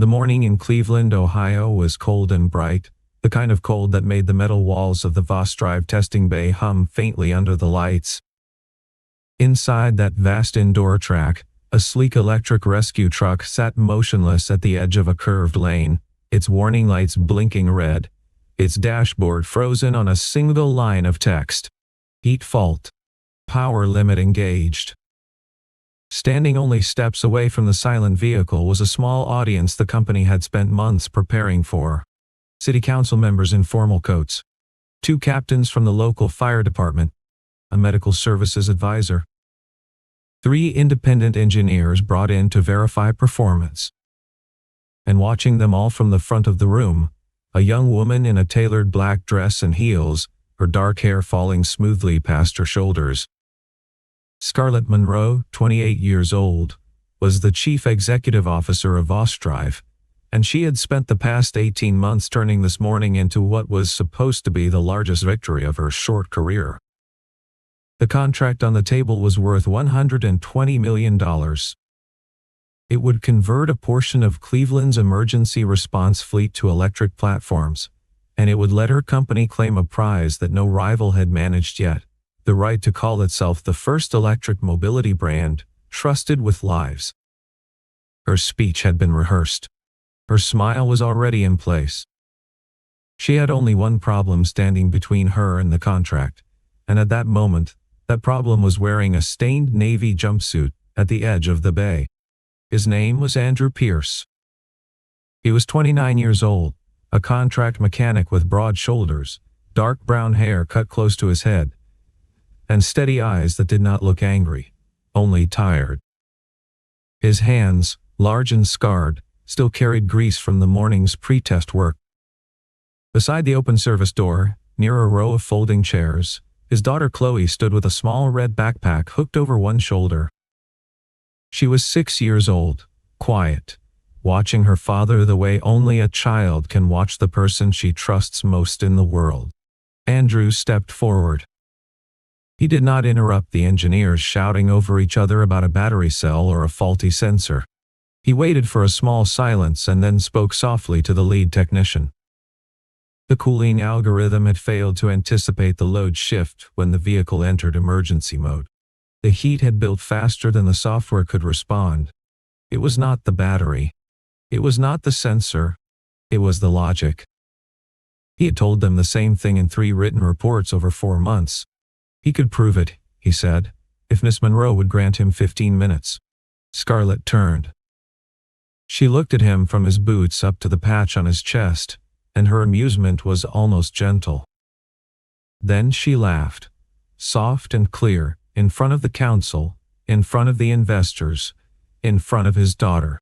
The morning in Cleveland, Ohio was cold and bright, the kind of cold that made the metal walls of the Voss Drive testing bay hum faintly under the lights. Inside that vast indoor track, a sleek electric rescue truck sat motionless at the edge of a curved lane, its warning lights blinking red, its dashboard frozen on a single line of text. Heat fault. Power limit engaged. Standing only steps away from the silent vehicle was a small audience the company had spent months preparing for. City council members in formal coats. 2 captains from the local fire department. A medical services advisor. 3 independent engineers brought in to verify performance. And watching them all from the front of the room, a young woman in a tailored black dress and heels, her dark hair falling smoothly past her shoulders. Scarlett Monroe, 28 years old, was the chief executive officer of Voss Drive, and she had spent the past 18 months turning this morning into what was supposed to be the largest victory of her short career. The contract on the table was worth $120 million. It would convert a portion of Cleveland's emergency response fleet to electric platforms, and it would let her company claim a prize that no rival had managed yet. The right to call itself the first electric mobility brand, trusted with lives. Her speech had been rehearsed. Her smile was already in place. She had only one problem standing between her and the contract, and at that moment, that problem was wearing a stained navy jumpsuit at the edge of the bay. His name was Andrew Pierce. He was 29 years old, a contract mechanic with broad shoulders, dark brown hair cut close to his head, and steady eyes that did not look angry, only tired. His hands, large and scarred, still carried grease from the morning's pre-test work. Beside the open service door, near a row of folding chairs, his daughter Chloe stood with a small red backpack hooked over one shoulder. She was 6 years old, quiet, watching her father the way only a child can watch the person she trusts most in the world. Andrew stepped forward. He did not interrupt the engineers shouting over each other about a battery cell or a faulty sensor. He waited for a small silence and then spoke softly to the lead technician. The cooling algorithm had failed to anticipate the load shift when the vehicle entered emergency mode. The heat had built faster than the software could respond. It was not the battery. It was not the sensor. It was the logic. He had told them the same thing in 3 written reports over 4 months. He could prove it, he said, if Miss Monroe would grant him 15 minutes. Scarlett turned. She looked at him from his boots up to the patch on his chest, and her amusement was almost gentle. Then she laughed, soft and clear, in front of the council, in front of the investors, in front of his daughter.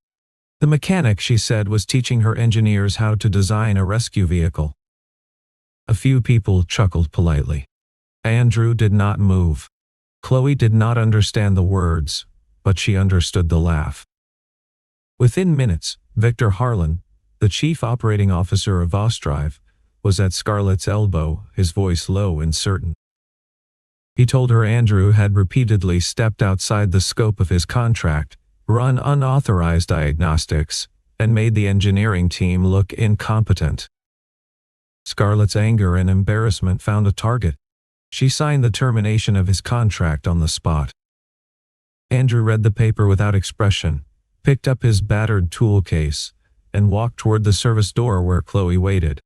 The mechanic, she said, was teaching her engineers how to design a rescue vehicle. A few people chuckled politely. Andrew did not move. Chloe did not understand the words, but she understood the laugh. Within minutes, Victor Harlan, the chief operating officer of Voss Drive, was at Scarlett's elbow, his voice low and certain. He told her Andrew had repeatedly stepped outside the scope of his contract, run unauthorized diagnostics, and made the engineering team look incompetent. Scarlett's anger and embarrassment found a target. She signed the termination of his contract on the spot. Andrew read the paper without expression, picked up his battered tool case, and walked toward the service door where Chloe waited.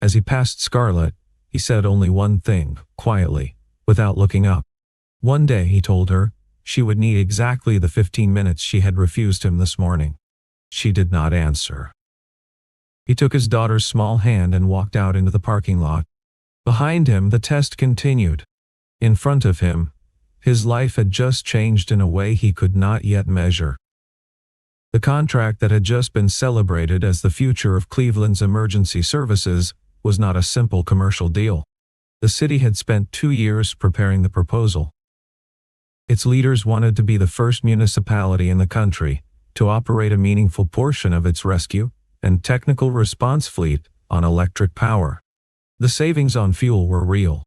As he passed Scarlett, he said only one thing, quietly, without looking up. One day, he told her, she would need exactly the 15 minutes she had refused him this morning. She did not answer. He took his daughter's small hand and walked out into the parking lot. Behind him, the test continued. In front of him, his life had just changed in a way he could not yet measure. The contract that had just been celebrated as the future of Cleveland's emergency services was not a simple commercial deal. The city had spent 2 years preparing the proposal. Its leaders wanted to be the first municipality in the country to operate a meaningful portion of its rescue and technical response fleet on electric power. The savings on fuel were real.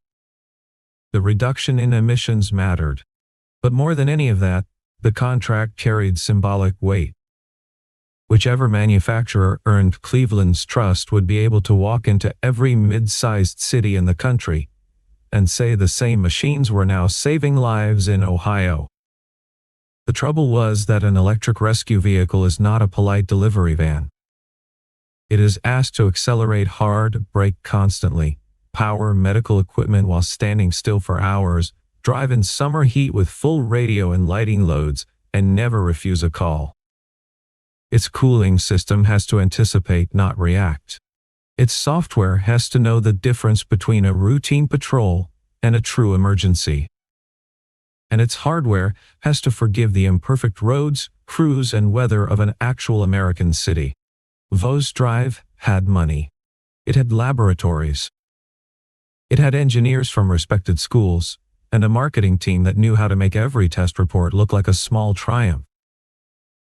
The reduction in emissions mattered. But more than any of that, the contract carried symbolic weight. Whichever manufacturer earned Cleveland's trust would be able to walk into every mid-sized city in the country and say the same machines were now saving lives in Ohio. The trouble was that an electric rescue vehicle is not a polite delivery van. It is asked to accelerate hard, brake constantly, power medical equipment while standing still for hours, drive in summer heat with full radio and lighting loads, and never refuse a call. Its cooling system has to anticipate, not react. Its software has to know the difference between a routine patrol and a true emergency. And its hardware has to forgive the imperfect roads, crews, and weather of an actual American city. Vos Drive had money. It had laboratories. It had engineers from respected schools, and a marketing team that knew how to make every test report look like a small triumph.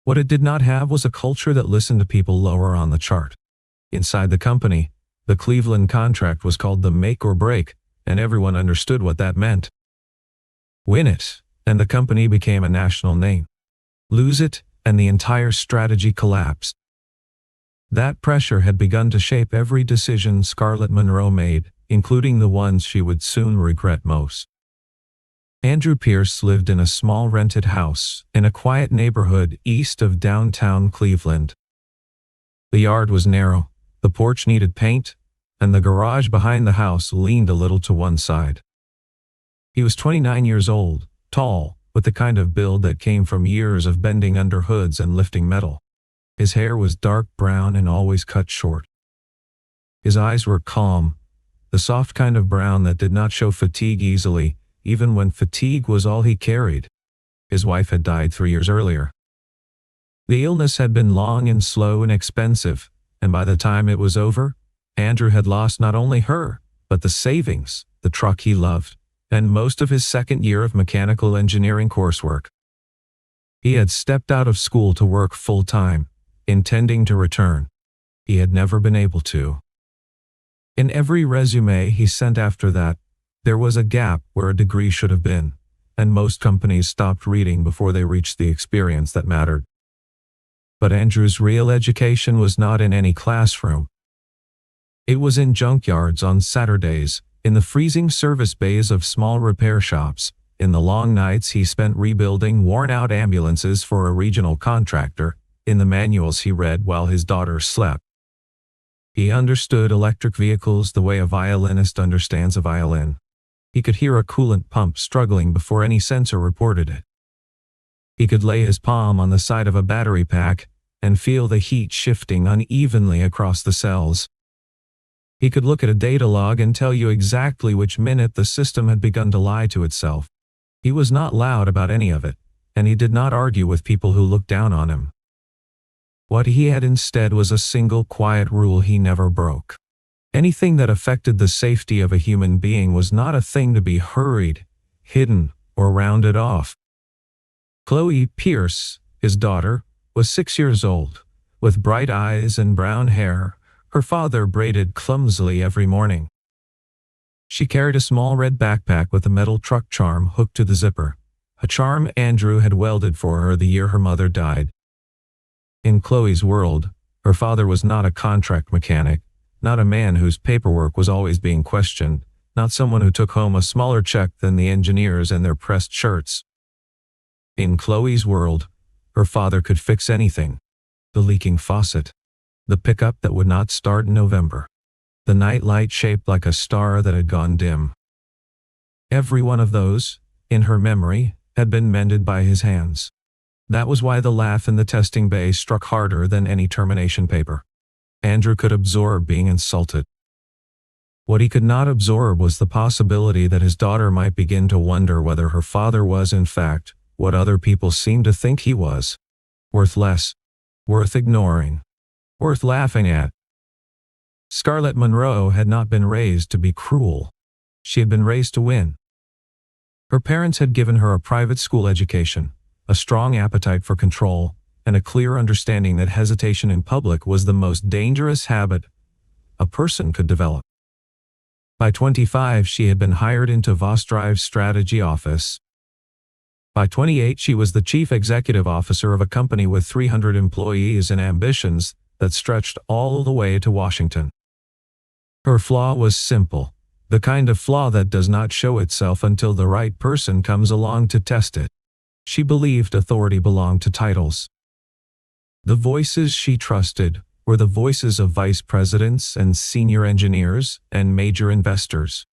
What it did not have was a culture that listened to people lower on the chart. Inside the company, the Cleveland contract was called the make or break, and everyone understood what that meant. Win it, and the company became a national name. Lose it, and the entire strategy collapsed. That pressure had begun to shape every decision Scarlett Monroe made, including the ones she would soon regret most. Andrew Pierce lived in a small rented house in a quiet neighborhood east of downtown Cleveland. The yard was narrow, the porch needed paint, and the garage behind the house leaned a little to one side. He was 29 years old, tall, with the kind of build that came from years of bending under hoods and lifting metal. His hair was dark brown and always cut short. His eyes were calm, the soft kind of brown that did not show fatigue easily, even when fatigue was all he carried. His wife had died 3 years earlier. The illness had been long and slow and expensive, and by the time it was over, Andrew had lost not only her, but the savings, the truck he loved, and most of his second year of mechanical engineering coursework. He had stepped out of school to work full-time, intending to return. He had never been able to. In every resume he sent after that, there was a gap where a degree should have been, and most companies stopped reading before they reached the experience that mattered. But Andrew's real education was not in any classroom. It was in junkyards on Saturdays, in the freezing service bays of small repair shops, in the long nights he spent rebuilding worn-out ambulances for a regional contractor, in the manuals he read while his daughter slept. He understood electric vehicles the way a violinist understands a violin. He could hear a coolant pump struggling before any sensor reported it. He could lay his palm on the side of a battery pack and feel the heat shifting unevenly across the cells. He could look at a data log and tell you exactly which minute the system had begun to lie to itself. He was not loud about any of it, and he did not argue with people who looked down on him. What he had instead was a single quiet rule he never broke. Anything that affected the safety of a human being was not a thing to be hurried, hidden, or rounded off. Chloe Pierce, his daughter, was 6 years old, with bright eyes and brown hair, her father braided clumsily every morning. She carried a small red backpack with a metal truck charm hooked to the zipper, a charm Andrew had welded for her the year her mother died. In Chloe's world, her father was not a contract mechanic, not a man whose paperwork was always being questioned, not someone who took home a smaller check than the engineers and their pressed shirts. In Chloe's world, her father could fix anything. The leaking faucet, the pickup that would not start in November, the night light shaped like a star that had gone dim. Every one of those, in her memory, had been mended by his hands. That was why the laugh in the testing bay struck harder than any termination paper. Andrew could absorb being insulted. What he could not absorb was the possibility that his daughter might begin to wonder whether her father was, in fact, what other people seemed to think he was. Worth less. Worth ignoring. Worth laughing at. Scarlett Monroe had not been raised to be cruel. She had been raised to win. Her parents had given her a private school education, a strong appetite for control, and a clear understanding that hesitation in public was the most dangerous habit a person could develop. By 25, she had been hired into Vos Drive's strategy office. By 28, she was the chief executive officer of a company with 300 employees and ambitions that stretched all the way to Washington. Her flaw was simple, the kind of flaw that does not show itself until the right person comes along to test it. She believed authority belonged to titles. The voices she trusted were the voices of vice presidents and senior engineers and major investors.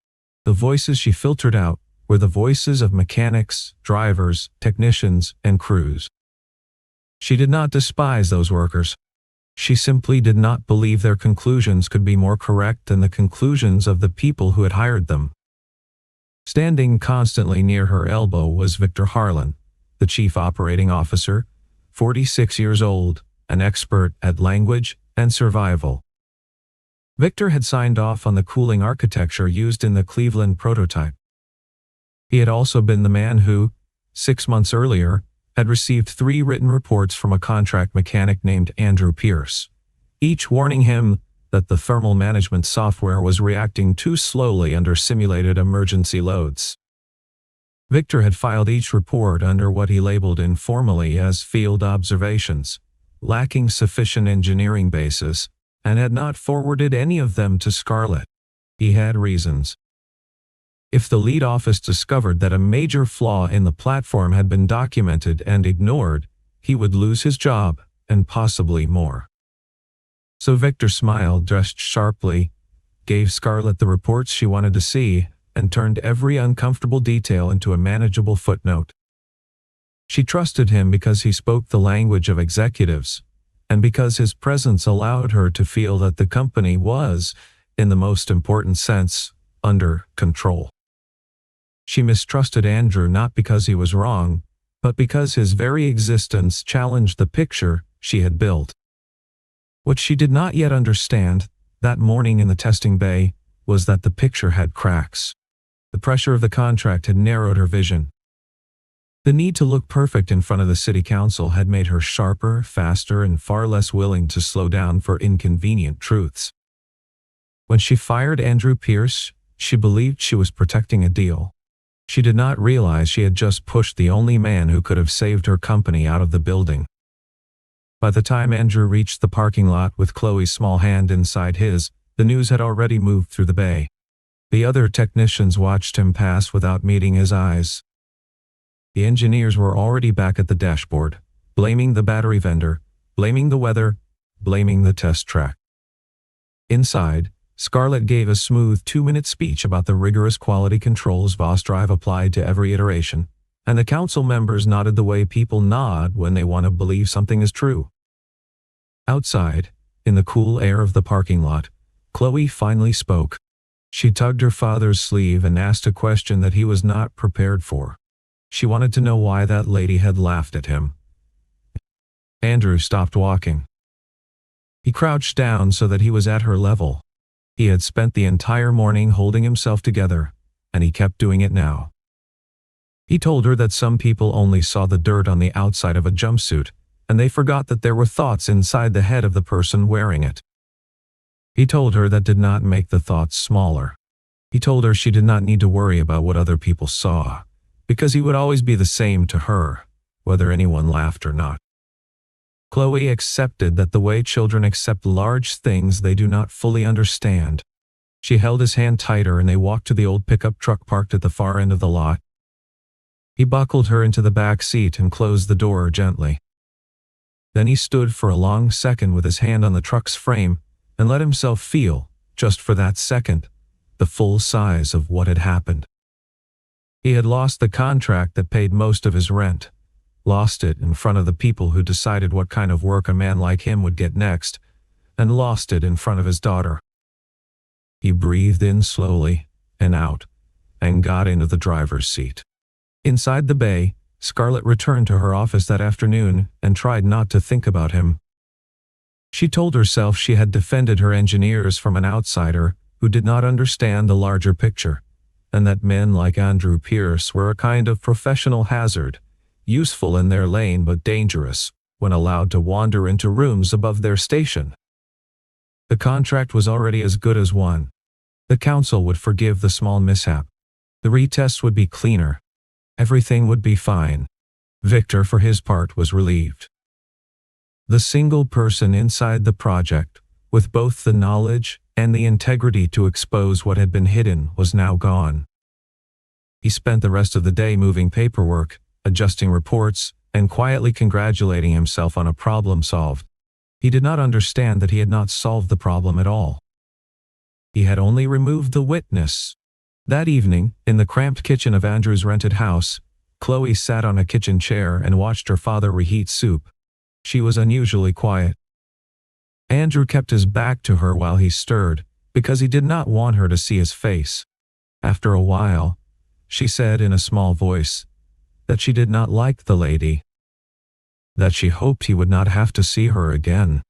The voices she filtered out were the voices of mechanics, drivers, technicians, and crews. She did not despise those workers. She simply did not believe their conclusions could be more correct than the conclusions of the people who had hired them. Standing constantly near her elbow was Victor Harlan, the chief operating officer, 46 years old, an expert at language and survival. Victor had signed off on the cooling architecture used in the Cleveland prototype. He had also been the man who, 6 months earlier, had received 3 written reports from a contract mechanic named Andrew Pierce, each warning him that the thermal management software was reacting too slowly under simulated emergency loads. Victor had filed each report under what he labeled informally as field observations, lacking sufficient engineering basis, and had not forwarded any of them to Scarlett. He had reasons. If the lead office discovered that a major flaw in the platform had been documented and ignored, he would lose his job, and possibly more. So Victor smiled, dressed sharply, gave Scarlett the reports she wanted to see, and turned every uncomfortable detail into a manageable footnote. She trusted him because he spoke the language of executives, and because his presence allowed her to feel that the company was, in the most important sense, under control. She mistrusted Andrew not because he was wrong, but because his very existence challenged the picture she had built. What she did not yet understand, that morning in the testing bay, was that the picture had cracks. The pressure of the contract had narrowed her vision. The need to look perfect in front of the city council had made her sharper, faster, and far less willing to slow down for inconvenient truths. When she fired Andrew Pierce, she believed she was protecting a deal. She did not realize she had just pushed the only man who could have saved her company out of the building. By the time Andrew reached the parking lot with Chloe's small hand inside his, the news had already moved through the bay. The other technicians watched him pass without meeting his eyes. The engineers were already back at the dashboard, blaming the battery vendor, blaming the weather, blaming the test track. Inside, Scarlett gave a smooth 2-minute speech about the rigorous quality controls VosDrive applied to every iteration, and the council members nodded the way people nod when they want to believe something is true. Outside, in the cool air of the parking lot, Chloe finally spoke. She tugged her father's sleeve and asked a question that he was not prepared for. She wanted to know why that lady had laughed at him. Andrew stopped walking. He crouched down so that he was at her level. He had spent the entire morning holding himself together, and he kept doing it now. He told her that some people only saw the dirt on the outside of a jumpsuit, and they forgot that there were thoughts inside the head of the person wearing it. He told her that did not make the thoughts smaller. He told her she did not need to worry about what other people saw, because he would always be the same to her, whether anyone laughed or not. Chloe accepted that the way children accept large things they do not fully understand. She held his hand tighter and they walked to the old pickup truck parked at the far end of the lot. He buckled her into the back seat and closed the door gently. Then he stood for a long second with his hand on the truck's frame and let himself feel, just for that second, the full size of what had happened. He had lost the contract that paid most of his rent. Lost it in front of the people who decided what kind of work a man like him would get next, and lost it in front of his daughter. He breathed in slowly and out, and got into the driver's seat. Inside the bay, Scarlett returned to her office that afternoon and tried not to think about him. She told herself she had defended her engineers from an outsider who did not understand the larger picture, and that men like Andrew Pierce were a kind of professional hazard, useful in their lane but dangerous when allowed to wander into rooms above their station. The contract was already as good as won. The council would forgive the small mishap. The retests would be cleaner. Everything would be fine. Victor, for his part, was relieved. The single person inside the project, with both the knowledge and the integrity to expose what had been hidden, was now gone. He spent the rest of the day moving paperwork, adjusting reports, and quietly congratulating himself on a problem solved. He did not understand that he had not solved the problem at all. He had only removed the witness. That evening, in the cramped kitchen of Andrew's rented house, Chloe sat on a kitchen chair and watched her father reheat soup. She was unusually quiet. Andrew kept his back to her while he stirred, because he did not want her to see his face. After a while, she said in a small voice that she did not like the lady, that she hoped he would not have to see her again.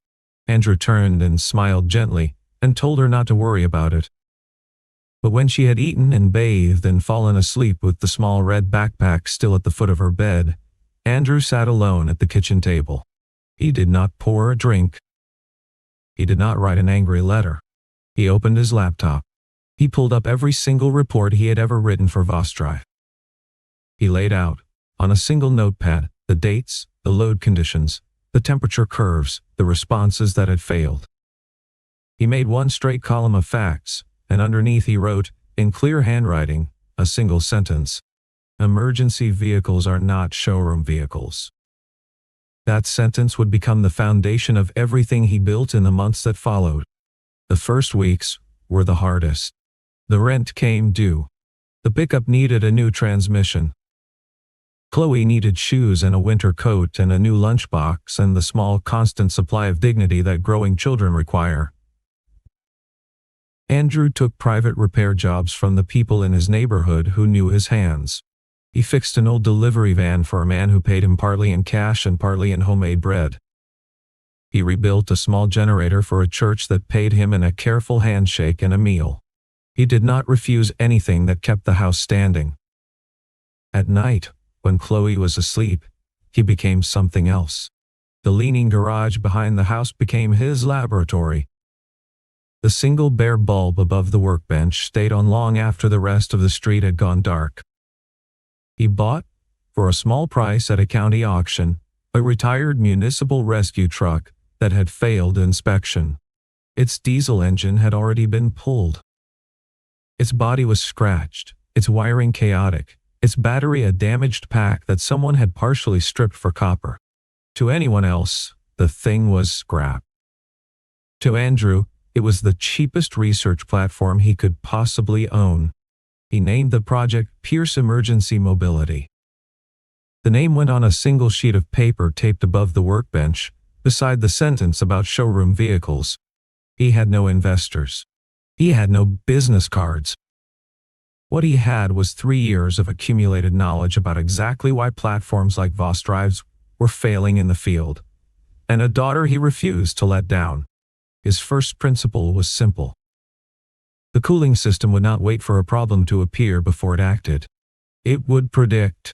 Andrew turned and smiled gently and told her not to worry about it. But when she had eaten and bathed and fallen asleep with the small red backpack still at the foot of her bed, Andrew sat alone at the kitchen table. He did not pour a drink. He did not write an angry letter. He opened his laptop. He pulled up every single report he had ever written for VosDrive. He laid out, on a single notepad, the dates, the load conditions, the temperature curves, the responses that had failed. He made one straight column of facts, and underneath he wrote, in clear handwriting, a single sentence: "Emergency vehicles are not showroom vehicles." That sentence would become the foundation of everything he built in the months that followed. The first weeks were the hardest. The rent came due. The pickup needed a new transmission. Chloe needed shoes and a winter coat and a new lunchbox and the small constant supply of dignity that growing children require. Andrew took private repair jobs from the people in his neighborhood who knew his hands. He fixed an old delivery van for a man who paid him partly in cash and partly in homemade bread. He rebuilt a small generator for a church that paid him in a careful handshake and a meal. He did not refuse anything that kept the house standing. At night, when Chloe was asleep, he became something else. The leaning garage behind the house became his laboratory. The single bare bulb above the workbench stayed on long after the rest of the street had gone dark. He bought, for a small price at a county auction, a retired municipal rescue truck that had failed inspection. Its diesel engine had already been pulled. Its body was scratched, its wiring chaotic, its battery a damaged pack that someone had partially stripped for copper. To anyone else, the thing was scrap. To Andrew, it was the cheapest research platform he could possibly own. He named the project Pierce Emergency Mobility. The name went on a single sheet of paper taped above the workbench, beside the sentence about showroom vehicles. He had no investors. He had no business cards. What he had was 3 years of accumulated knowledge about exactly why platforms like VosDrives were failing in the field, and a daughter he refused to let down. His first principle was simple. The cooling system would not wait for a problem to appear before it acted. It would predict.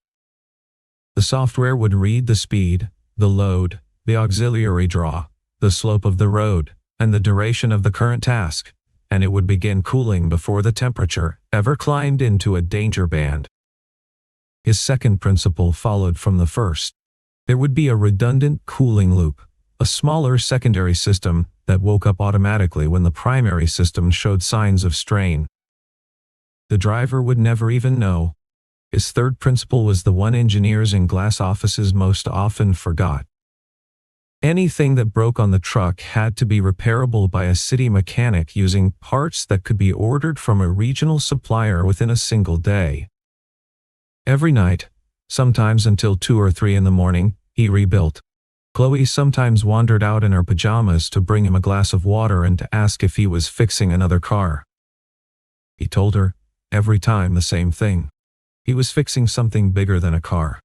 The software would read the speed, the load, the auxiliary draw, the slope of the road, and the duration of the current task, and it would begin cooling before the temperature ever climbed into a danger band. His second principle followed from the first. There would be a redundant cooling loop, a smaller secondary system that woke up automatically when the primary system showed signs of strain. The driver would never even know. His third principle was the one engineers in glass offices most often forgot. Anything that broke on the truck had to be repairable by a city mechanic using parts that could be ordered from a regional supplier within a single day. Every night, sometimes until 2 or 3 in the morning, he rebuilt. Chloe sometimes wandered out in her pajamas to bring him a glass of water and to ask if he was fixing another car. He told her, every time, the same thing. He was fixing something bigger than a car.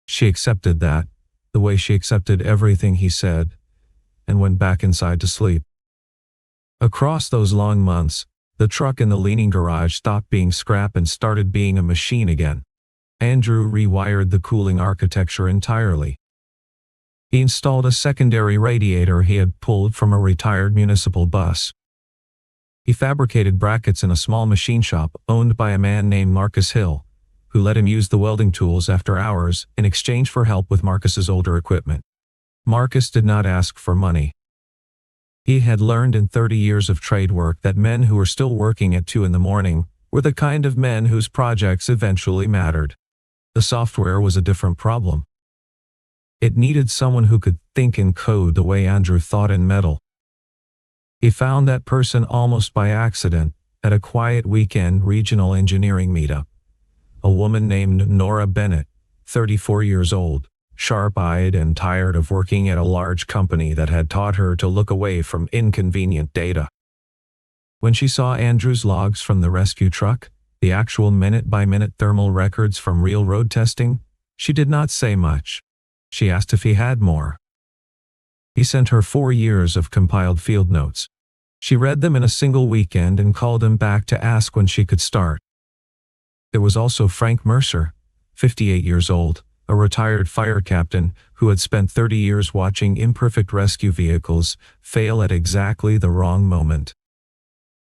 She accepted that, the way she accepted everything he said, and went back inside to sleep. Across those long months, the truck in the leaning garage stopped being scrap and started being a machine again. Andrew rewired the cooling architecture entirely. He installed a secondary radiator he had pulled from a retired municipal bus. He fabricated brackets in a small machine shop owned by a man named Marcus Hill, who let him use the welding tools after hours in exchange for help with Marcus's older equipment. Marcus did not ask for money. He had learned in 30 years of trade work that men who were still working at 2 in the morning were the kind of men whose projects eventually mattered. The software was a different problem. It needed someone who could think and code the way Andrew thought in metal. He found that person almost by accident at a quiet weekend regional engineering meetup. A woman named Nora Bennett, 34 years old, sharp-eyed and tired of working at a large company that had taught her to look away from inconvenient data. When she saw Andrew's logs from the rescue truck, the actual minute-by-minute thermal records from real road testing, she did not say much. She asked if he had more. He sent her 4 years of compiled field notes. She read them in a single weekend and called him back to ask when she could start. There was also Frank Mercer, 58 years old, a retired fire captain who had spent 30 years watching imperfect rescue vehicles fail at exactly the wrong moment.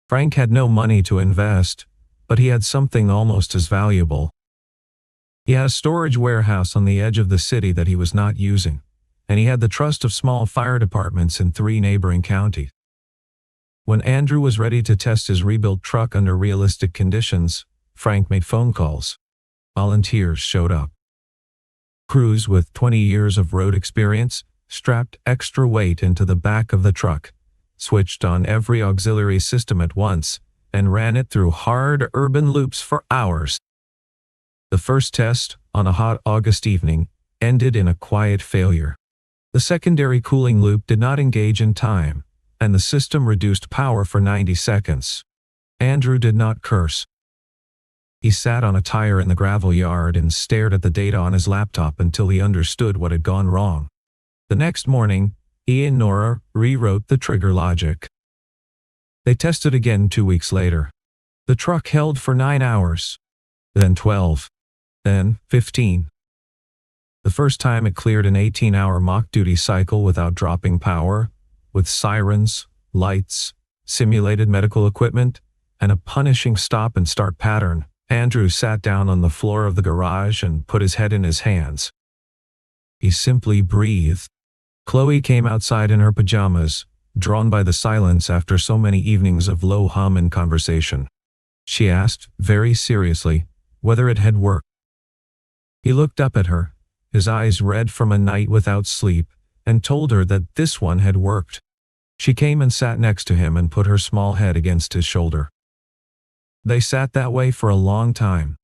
Frank had no money to invest, but he had something almost as valuable. He had a storage warehouse on the edge of the city that he was not using, and he had the trust of small fire departments in 3 neighboring counties. When Andrew was ready to test his rebuilt truck under realistic conditions, Frank made phone calls. Volunteers showed up. Crews with 20 years of road experience strapped extra weight into the back of the truck, switched on every auxiliary system at once, and ran it through hard urban loops for hours. The first test, on a hot August evening, ended in a quiet failure. The secondary cooling loop did not engage in time, and the system reduced power for 90 seconds. Andrew did not curse. He sat on a tire in the gravel yard and stared at the data on his laptop until he understood what had gone wrong. The next morning, he and Nora rewrote the trigger logic. They tested again 2 weeks later. The truck held for 9 hours, then 12, then 15. The first time it cleared an 18-hour mock duty cycle without dropping power, with sirens, lights, simulated medical equipment, and a punishing stop and start pattern. Andrew sat down on the floor of the garage and put his head in his hands. He simply breathed. Chloe came outside in her pajamas, drawn by the silence after so many evenings of low hum and conversation. She asked, very seriously, whether it had worked. He looked up at her, his eyes red from a night without sleep, and told her that this one had worked. She came and sat next to him and put her small head against his shoulder. They sat that way for a long time.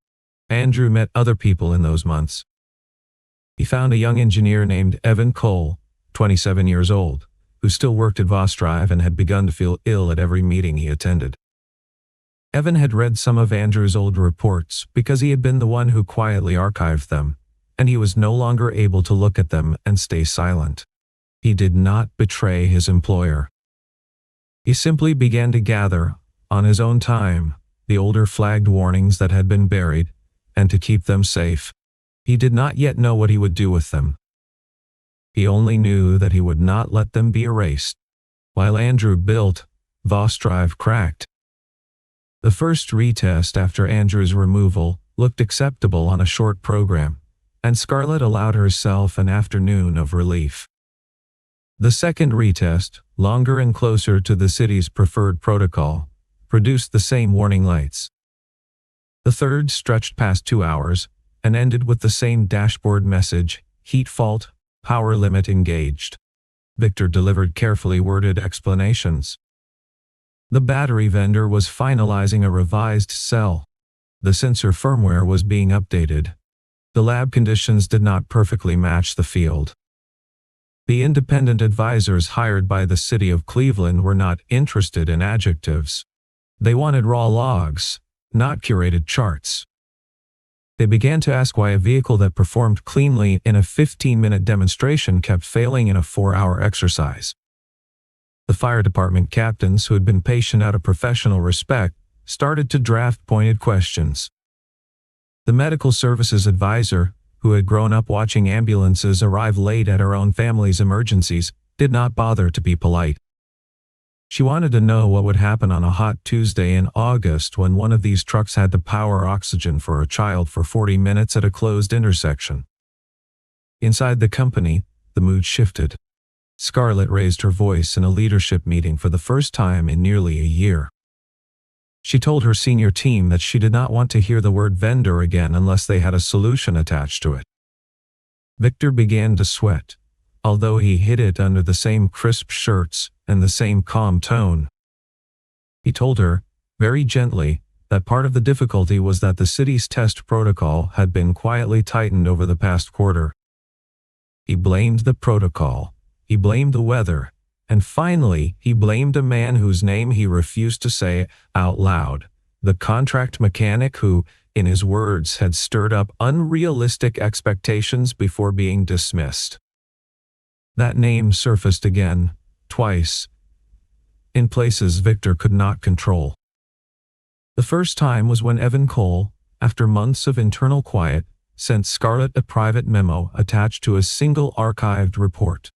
Andrew met other people in those months. He found a young engineer named Evan Cole, 27 years old, who still worked at Vostrive and had begun to feel ill at every meeting he attended. Evan had read some of Andrew's old reports because he had been the one who quietly archived them, and he was no longer able to look at them and stay silent. He did not betray his employer. He simply began to gather, on his own time, the older flagged warnings that had been buried, and to keep them safe. He did not yet know what he would do with them. He only knew that he would not let them be erased. While Andrew built, Vostrive cracked. The first retest after Andrew's removal looked acceptable on a short program, and Scarlett allowed herself an afternoon of relief. The second retest, longer and closer to the city's preferred protocol, produced the same warning lights. The third stretched past 2 hours and ended with the same dashboard message, heat fault, power limit engaged. Victor delivered carefully worded explanations. The battery vendor was finalizing a revised cell. The sensor firmware was being updated. The lab conditions did not perfectly match the field. The independent advisors hired by the city of Cleveland were not interested in adjectives. They wanted raw logs, not curated charts. They began to ask why a vehicle that performed cleanly in a 15-minute demonstration kept failing in a 4-hour exercise. The fire department captains, who had been patient out of professional respect, started to draft pointed questions. The medical services advisor, who had grown up watching ambulances arrive late at her own family's emergencies, did not bother to be polite. She wanted to know what would happen on a hot Tuesday in August when one of these trucks had to power oxygen for a child for 40 minutes at a closed intersection. Inside the company, the mood shifted. Scarlett raised her voice in a leadership meeting for the first time in nearly a year. She told her senior team that she did not want to hear the word vendor again unless they had a solution attached to it. Victor began to sweat, although he hid it under the same crisp shirts and the same calm tone. He told her, very gently, that part of the difficulty was that the city's test protocol had been quietly tightened over the past quarter. He blamed the protocol, he blamed the weather, and finally he blamed a man whose name he refused to say out loud, the contract mechanic who, in his words, had stirred up unrealistic expectations before being dismissed. That name surfaced again, twice, in places Victor could not control. The first time was when Evan Cole, after months of internal quiet, sent Scarlett a private memo attached to a single archived report.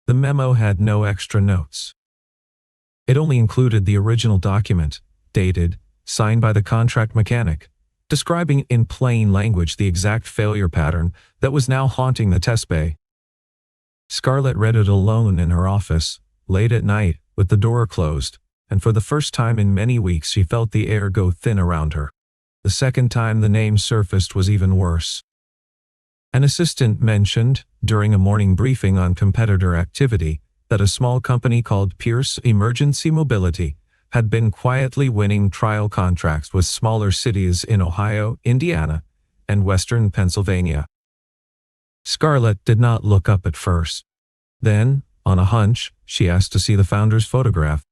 The memo had no extra notes. It only included the original document, dated, signed by the contract mechanic, describing in plain language the exact failure pattern that was now haunting the test bay. Scarlett read it alone in her office, late at night, with the door closed, and for the first time in many weeks she felt the air go thin around her. The second time the name surfaced was even worse. An assistant mentioned, during a morning briefing on competitor activity, that a small company called Pierce Emergency Mobility had been quietly winning trial contracts with smaller cities in Ohio, Indiana, and western Pennsylvania. Scarlett did not look up at first. Then, on a hunch, she asked to see the founder's photograph.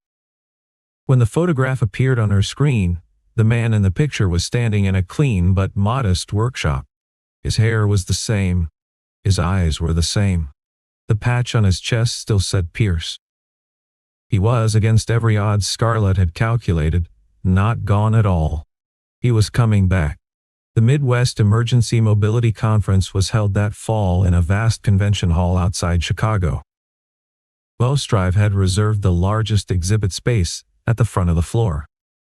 When the photograph appeared on her screen, the man in the picture was standing in a clean but modest workshop. His hair was the same. His eyes were the same. The patch on his chest still said Pierce. He was, against every odds Scarlett had calculated, not gone at all. He was coming back. The Midwest Emergency Mobility Conference was held that fall in a vast convention hall outside Chicago. Bostrive had reserved the largest exhibit space at the front of the floor.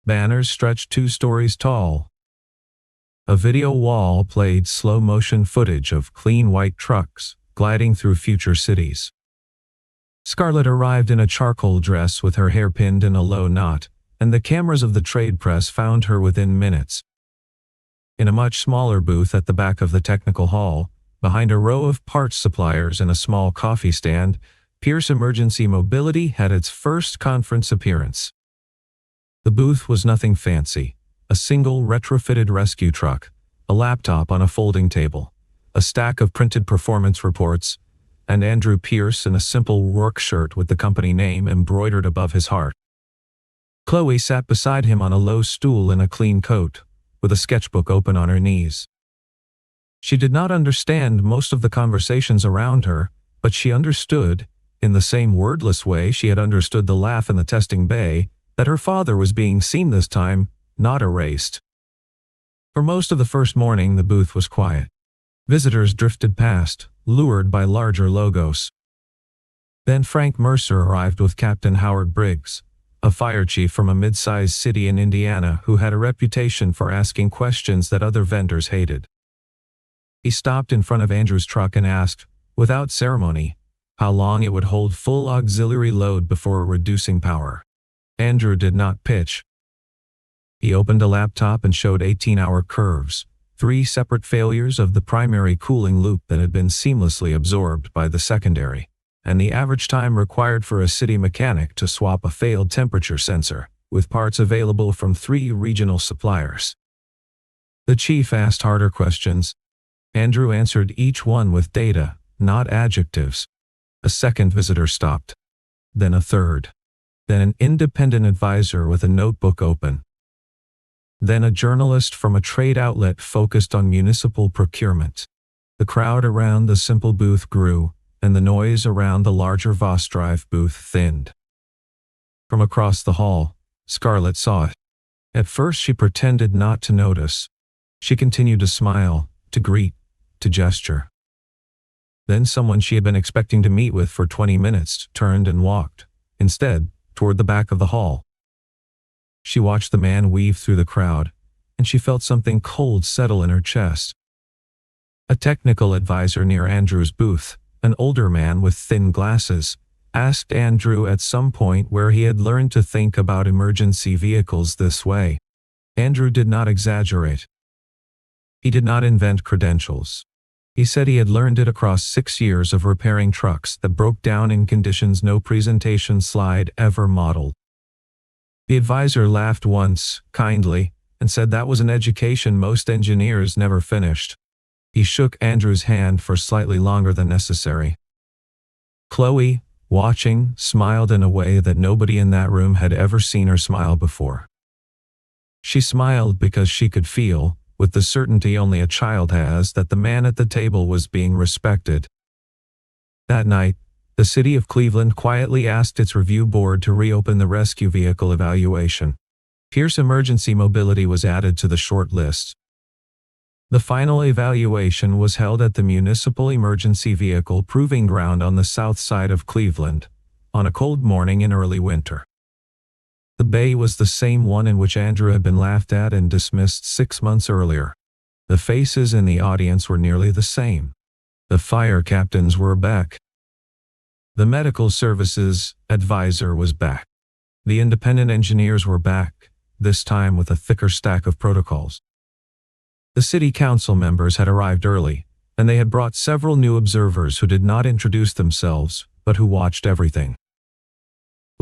Banners stretched 2 stories tall. A video wall played slow-motion footage of clean white trucks gliding through future cities. Scarlett arrived in a charcoal dress with her hair pinned in a low knot, and the cameras of the trade press found her within minutes. In a much smaller booth at the back of the technical hall, behind a row of parts suppliers and a small coffee stand, Pierce Emergency Mobility had its first conference appearance. The booth was nothing fancy. A single retrofitted rescue truck, a laptop on a folding table, a stack of printed performance reports, and Andrew Pierce in a simple work shirt with the company name embroidered above his heart. Chloe sat beside him on a low stool in a clean coat, with a sketchbook open on her knees. She did not understand most of the conversations around her, but she understood, in the same wordless way she had understood the laugh in the testing bay, that her father was being seen this time, not erased. For most of the first morning, the booth was quiet. Visitors drifted past, lured by larger logos. Then Frank Mercer arrived with Captain Howard Briggs, a fire chief from a mid-sized city in Indiana who had a reputation for asking questions that other vendors hated. He stopped in front of Andrew's truck and asked, without ceremony, how long it would hold full auxiliary load before reducing power. Andrew did not pitch. He opened a laptop and showed 18-hour curves, 3 separate failures of the primary cooling loop that had been seamlessly absorbed by the secondary, and the average time required for a city mechanic to swap a failed temperature sensor, with parts available from 3 regional suppliers. The chief asked harder questions. Andrew answered each one with data, not adjectives. A second visitor stopped. Then a third. Then an independent advisor with a notebook open. Then a journalist from a trade outlet focused on municipal procurement. The crowd around the simple booth grew, and the noise around the larger Vostrive booth thinned. From across the hall, Scarlett saw it. At first she pretended not to notice. She continued to smile, to greet, to gesture. Then someone she had been expecting to meet with for 20 minutes turned and walked, instead, toward the back of the hall. She watched the man weave through the crowd, and she felt something cold settle in her chest. A technical advisor near Andrew's booth, an older man with thin glasses, asked Andrew at some point where he had learned to think about emergency vehicles this way. Andrew did not exaggerate. He did not invent credentials. He said he had learned it across 6 years of repairing trucks that broke down in conditions no presentation slide ever modeled. The advisor laughed once, kindly, and said that was an education most engineers never finished. He shook Andrew's hand for slightly longer than necessary. Chloe, watching, smiled in a way that nobody in that room had ever seen her smile before. She smiled because she could feel, with the certainty only a child has, that the man at the table was being respected. That night, the city of Cleveland quietly asked its review board to reopen the rescue vehicle evaluation. Pierce Emergency Mobility was added to the short list. The final evaluation was held at the Municipal Emergency Vehicle Proving Ground on the south side of Cleveland, on a cold morning in early winter. The bay was the same one in which Andrew had been laughed at and dismissed 6 months earlier. The faces in the audience were nearly the same. The fire captains were back. The medical services advisor was back. The independent engineers were back, this time with a thicker stack of protocols. The city council members had arrived early, and they had brought several new observers who did not introduce themselves, but who watched everything.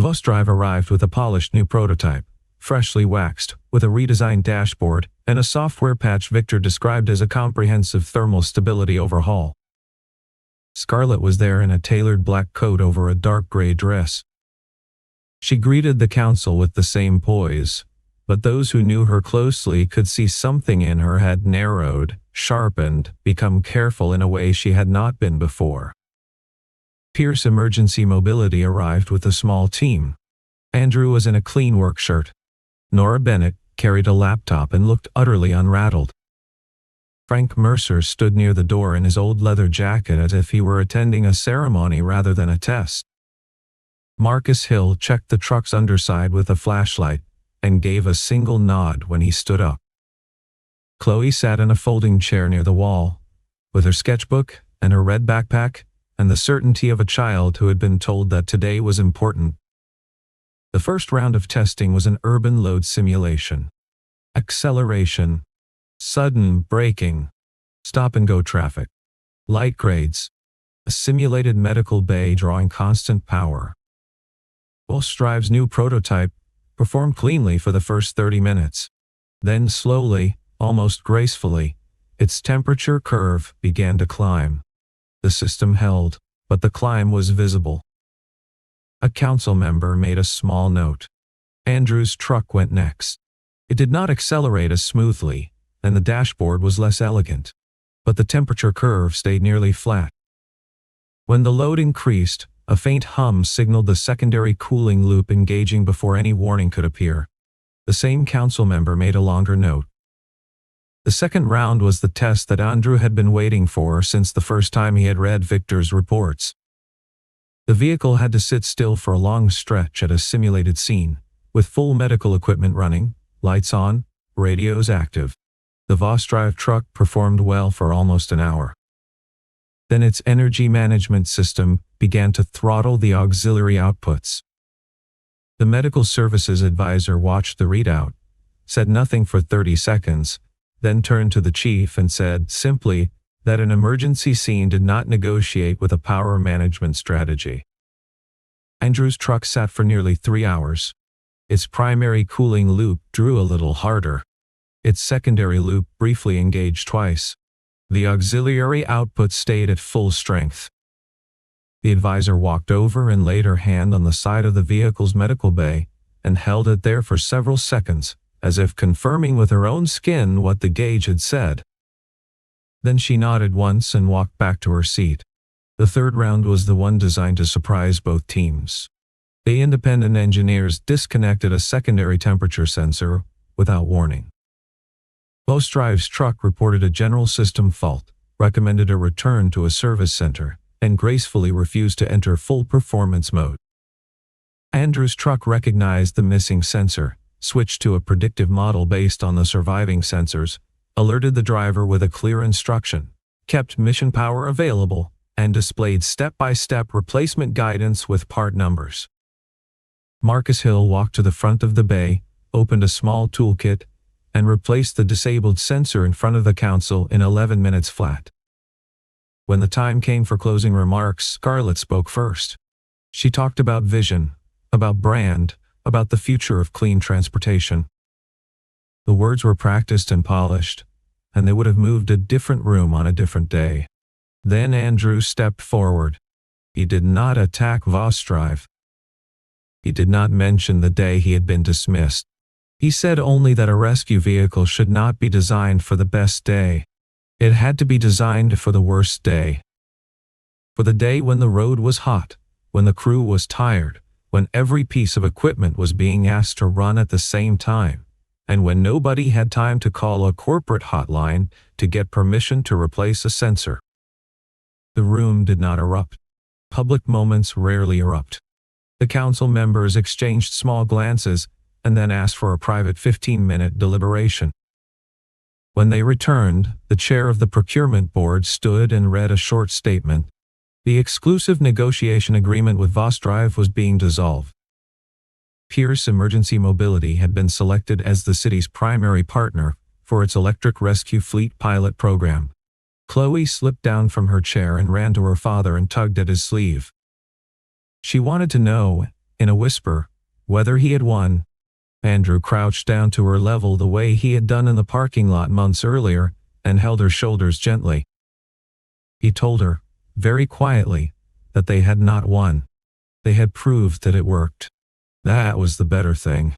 VosDrive arrived with a polished new prototype, freshly waxed, with a redesigned dashboard, and a software patch Victor described as a comprehensive thermal stability overhaul. Scarlett was there in a tailored black coat over a dark gray dress. She greeted the council with the same poise, but those who knew her closely could see something in her had narrowed, sharpened, become careful in a way she had not been before. Pierce Emergency Mobility arrived with a small team. Andrew was in a clean work shirt. Nora Bennett carried a laptop and looked utterly unrattled. Frank Mercer stood near the door in his old leather jacket as if he were attending a ceremony rather than a test. Marcus Hill checked the truck's underside with a flashlight and gave a single nod when he stood up. Chloe sat in a folding chair near the wall, with her sketchbook and her red backpack and the certainty of a child who had been told that today was important. The first round of testing was an urban load simulation. Acceleration, sudden braking, stop-and-go traffic, light grades, a simulated medical bay drawing constant power. VosDrive's new prototype performed cleanly for the first 30 minutes. Then slowly, almost gracefully, its temperature curve began to climb. The system held, but the climb was visible. A council member made a small note. Andrew's truck went next. It did not accelerate as smoothly, and the dashboard was less elegant, but the temperature curve stayed nearly flat. When the load increased, a faint hum signaled the secondary cooling loop engaging before any warning could appear. The same council member made a longer note. The second round was the test that Andrew had been waiting for since the first time he had read Victor's reports. The vehicle had to sit still for a long stretch at a simulated scene, with full medical equipment running, lights on, radios active. The VosDrive truck performed well for almost an hour. Then its energy management system began to throttle the auxiliary outputs. The medical services advisor watched the readout, said nothing for 30 seconds, then turned to the chief and said, simply, that an emergency scene did not negotiate with a power management strategy. Andrew's truck sat for nearly 3 hours. Its primary cooling loop drew a little harder. Its secondary loop briefly engaged twice. The auxiliary output stayed at full strength. The advisor walked over and laid her hand on the side of the vehicle's medical bay and held it there for several seconds, as if confirming with her own skin what the gauge had said. Then she nodded once and walked back to her seat. The third round was the one designed to surprise both teams. The independent engineers disconnected a secondary temperature sensor without warning. VosDrive's truck reported a general system fault, recommended a return to a service center, and gracefully refused to enter full performance mode. Andrew's truck recognized the missing sensor, switched to a predictive model based on the surviving sensors, alerted the driver with a clear instruction, kept mission power available, and displayed step-by-step replacement guidance with part numbers. Marcus Hill walked to the front of the bay, opened a small toolkit, and replaced the disabled sensor in front of the council in 11 minutes flat. When the time came for closing remarks, Scarlett spoke first. She talked about vision, about brand, about the future of clean transportation. The words were practiced and polished, and they would have moved a different room on a different day. Then Andrew stepped forward. He did not attack Vostrive. He did not mention the day he had been dismissed. He said only that a rescue vehicle should not be designed for the best day. It had to be designed for the worst day. For the day when the road was hot, when the crew was tired, when every piece of equipment was being asked to run at the same time, and when nobody had time to call a corporate hotline to get permission to replace a sensor. The room did not erupt. Public moments rarely erupt. The council members exchanged small glances and then asked for a private 15-minute deliberation. When they returned, the chair of the procurement board stood and read a short statement. The exclusive negotiation agreement with Vostrive was being dissolved. Pierce Emergency Mobility had been selected as the city's primary partner for its electric rescue fleet pilot program. Chloe slipped down from her chair and ran to her father and tugged at his sleeve. She wanted to know, in a whisper, whether he had won. Andrew crouched down to her level the way he had done in the parking lot months earlier and held her shoulders gently. He told her, very quietly, that they had not won. They had proved that it worked. That was the better thing.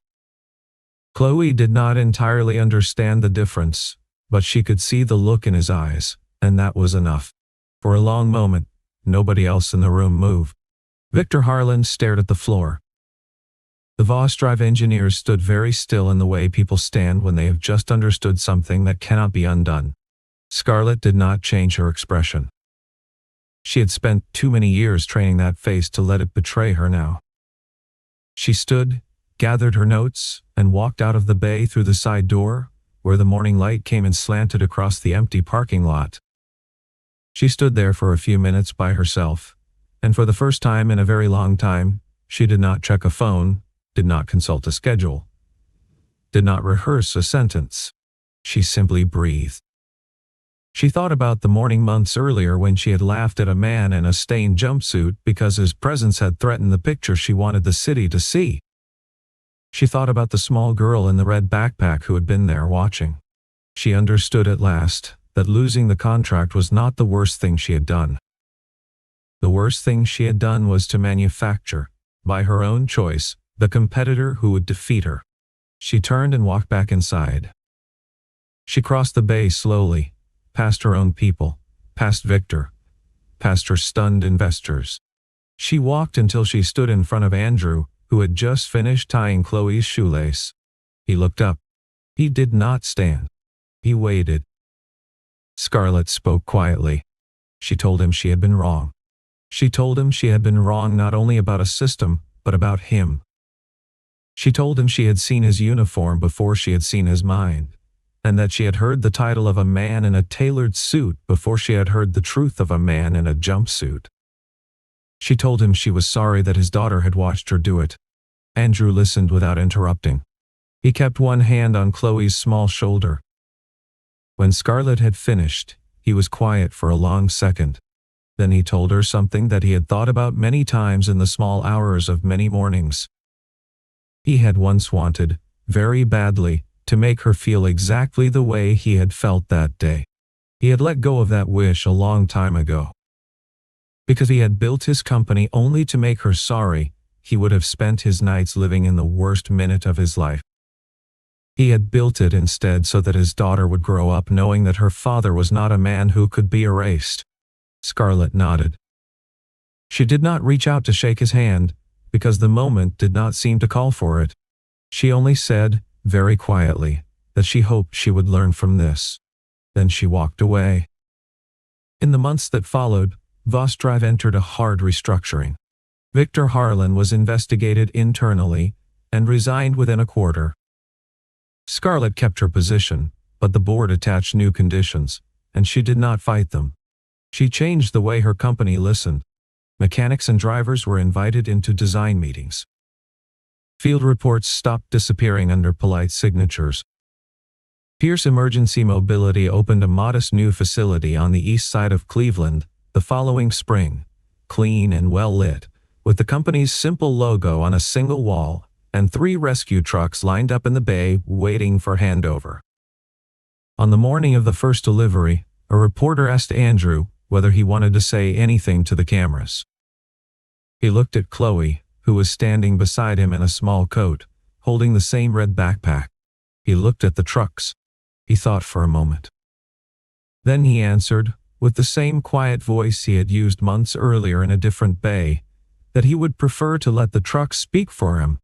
Chloe did not entirely understand the difference, but she could see the look in his eyes, and that was enough. For a long moment, nobody else in the room moved. Victor Harlan stared at the floor. The Vostrive engineers stood very still in the way people stand when they have just understood something that cannot be undone. Scarlett did not change her expression. She had spent too many years training that face to let it betray her now. She stood, gathered her notes, and walked out of the bay through the side door, where the morning light came and slanted across the empty parking lot. She stood there for a few minutes by herself, and for the first time in a very long time, she did not check a phone, did not consult a schedule, did not rehearse a sentence. She simply breathed. She thought about the morning months earlier when she had laughed at a man in a stained jumpsuit because his presence had threatened the picture she wanted the city to see. She thought about the small girl in the red backpack who had been there watching. She understood at last that losing the contract was not the worst thing she had done. The worst thing she had done was to manufacture, by her own choice, the competitor who would defeat her. She turned and walked back inside. She crossed the bay slowly, past her own people, past Victor, past her stunned investors. She walked until she stood in front of Andrew, who had just finished tying Chloe's shoelace. He looked up. He did not stand. He waited. Scarlett spoke quietly. She told him she had been wrong. She told him she had been wrong not only about a system, but about him. She told him she had seen his uniform before she had seen his mind, and that she had heard the title of a man in a tailored suit before she had heard the truth of a man in a jumpsuit. She told him she was sorry that his daughter had watched her do it. Andrew listened without interrupting. He kept one hand on Chloe's small shoulder. When Scarlett had finished, he was quiet for a long second. Then he told her something that he had thought about many times in the small hours of many mornings. He had once wanted, very badly, to make her feel exactly the way he had felt that day. He had let go of that wish a long time ago. Because he had built his company only to make her sorry, he would have spent his nights living in the worst minute of his life. He had built it instead so that his daughter would grow up knowing that her father was not a man who could be erased. Scarlett nodded. She did not reach out to shake his hand, because the moment did not seem to call for it. She only said, very quietly, that she hoped she would learn from this. Then she walked away. In the months that followed, Vostrive entered a hard restructuring. Victor Harlan was investigated internally and resigned within a quarter. Scarlett kept her position, but the board attached new conditions, and she did not fight them. She changed the way her company listened. Mechanics and drivers were invited into design meetings. Field reports stopped disappearing under polite signatures. Pierce Emergency Mobility opened a modest new facility on the east side of Cleveland the following spring, clean and well-lit, with the company's simple logo on a single wall and 3 rescue trucks lined up in the bay waiting for handover. On the morning of the first delivery, a reporter asked Andrew whether he wanted to say anything to the cameras. He looked at Chloe, who was standing beside him in a small coat, holding the same red backpack. He looked at the trucks. He thought for a moment. Then he answered, with the same quiet voice he had used months earlier in a different bay, that he would prefer to let the trucks speak for him.